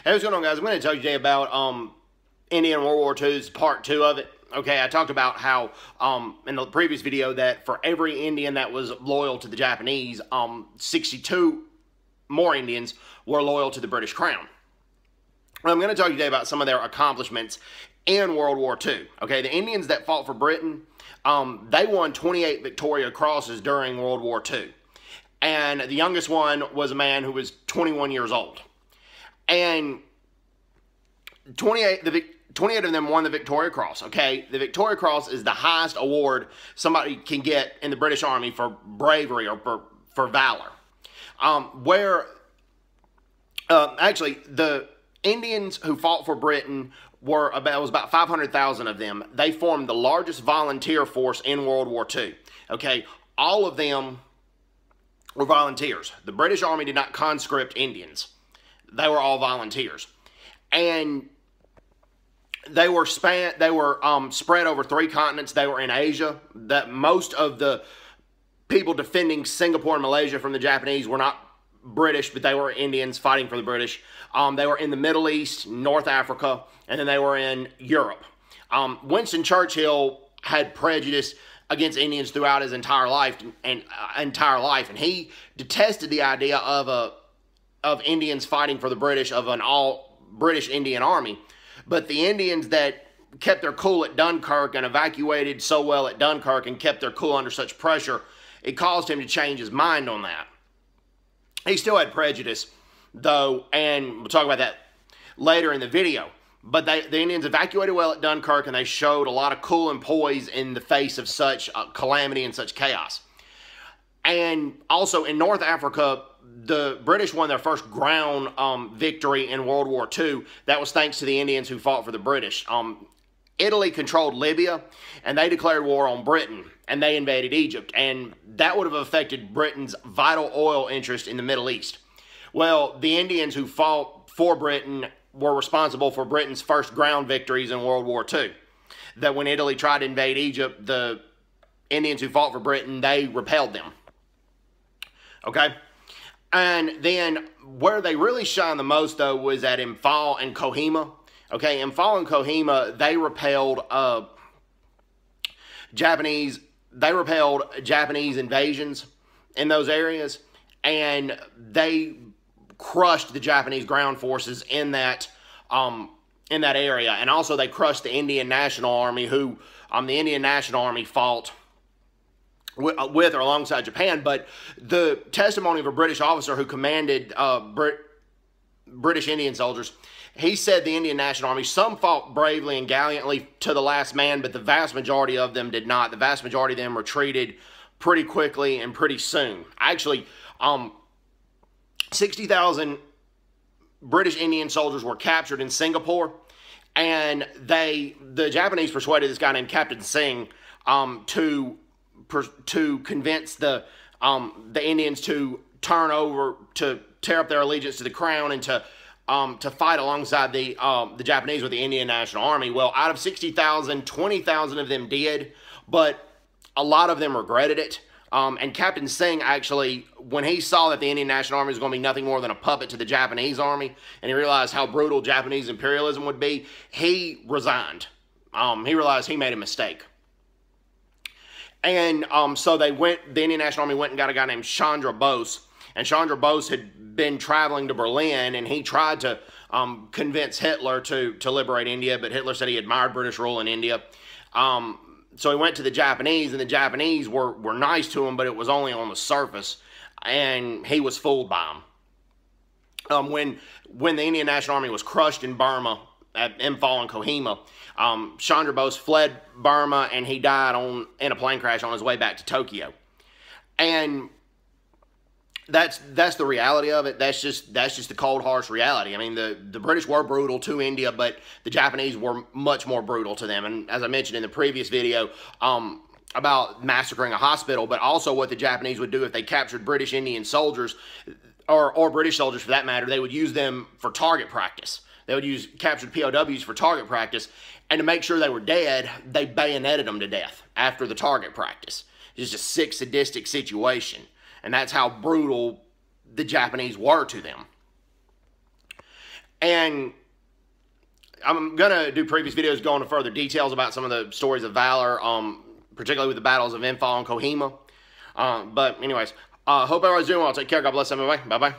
Hey, what's going on, guys? I'm going to tell you today about India and World War II. It's part 2 of it. Okay, I talked about how in the previous video that for every Indian that was loyal to the Japanese, 62 more Indians were loyal to the British Crown. I'm going to talk to you today about some of their accomplishments in World War II. Okay, the Indians that fought for Britain, they won 28 Victoria Crosses during World War II. And the youngest one was a man who was 21 years old. And 28 of them won the Victoria Cross, okay? The Victoria Cross is the highest award somebody can get in the British Army for bravery or for valor. Actually, the Indians who fought for Britain it was about 500,000 of them. They formed the largest volunteer force in World War II, okay? All of them were volunteers. The British Army did not conscript Indians. They were all volunteers. And they were spread over 3 continents. They were in Asia. That most of the people defending Singapore and Malaysia from the Japanese were not British, but they were Indians fighting for the British. They were in the Middle East, North Africa, and then they were in Europe. Winston Churchill had prejudice against Indians throughout his entire life, and he detested the idea of Indians fighting for the British, of an all-British Indian army. But the Indians that kept their cool at Dunkirk and evacuated so well at Dunkirk and kept their cool under such pressure, it caused him to change his mind on that. He still had prejudice, though, and we'll talk about that later in the video. But the Indians evacuated well at Dunkirk, and they showed a lot of cool and poise in the face of such calamity and such chaos. And also in North Africa, the British won their first ground victory in World War II. That was thanks to the Indians who fought for the British. Italy controlled Libya, and they declared war on Britain, and they invaded Egypt. And that would have affected Britain's vital oil interest in the Middle East. Well, the Indians who fought for Britain were responsible for Britain's first ground victories in World War II. That when Italy tried to invade Egypt, the Indians who fought for Britain, they repelled them. Okay? And then where they really shined the most, though, was at Imphal and Kohima. Okay, Imphal and Kohima, they repelled Japanese invasions in those areas, and they crushed the Japanese ground forces in that area. And also they crushed the Indian National Army, who the Indian National Army fought with or alongside Japan. But the testimony of a British officer who commanded British Indian soldiers, he said the Indian National Army, some fought bravely and gallantly to the last man, but the vast majority of them did not. The vast majority of them retreated pretty quickly and pretty soon. Actually, 60,000 British Indian soldiers were captured in Singapore, and the Japanese persuaded this guy named Captain Singh to convince the Indians to tear up their allegiance to the crown and to fight alongside the Japanese with the Indian National Army. Well, out of 60,000, 20,000 of them did, but a lot of them regretted it. And Captain Singh, actually, when he saw that the Indian National Army was going to be nothing more than a puppet to the Japanese army, and he realized how brutal Japanese imperialism would be, he resigned. He realized he made a mistake. And so the Indian National Army went and got a guy named Chandra Bose. And Chandra Bose had been traveling to Berlin, and he tried to convince Hitler to liberate India, but Hitler said he admired British rule in India. So he went to the Japanese, and the Japanese were nice to him, but it was only on the surface, and he was fooled by them. When the Indian National Army was crushed in Burma, at Imphal and Kohima, Chandra Bose fled Burma, and he died in a plane crash on his way back to Tokyo. And that's the reality of it. That's just the cold, harsh reality. I mean, the British were brutal to India, but the Japanese were much more brutal to them. And as I mentioned in the previous video about massacring a hospital, but also what the Japanese would do if they captured British Indian soldiers, or British soldiers for that matter, they would use them for target practice. They would use captured POWs for target practice, and to make sure they were dead, they bayoneted them to death after the target practice. It's just a sick, sadistic situation. And that's how brutal the Japanese were to them. And I'm going to do previous videos going into further details about some of the stories of valor, particularly with the battles of Imphal and Kohima. But anyways, hope everyone's doing well. Take care. God bless everybody. Bye-bye.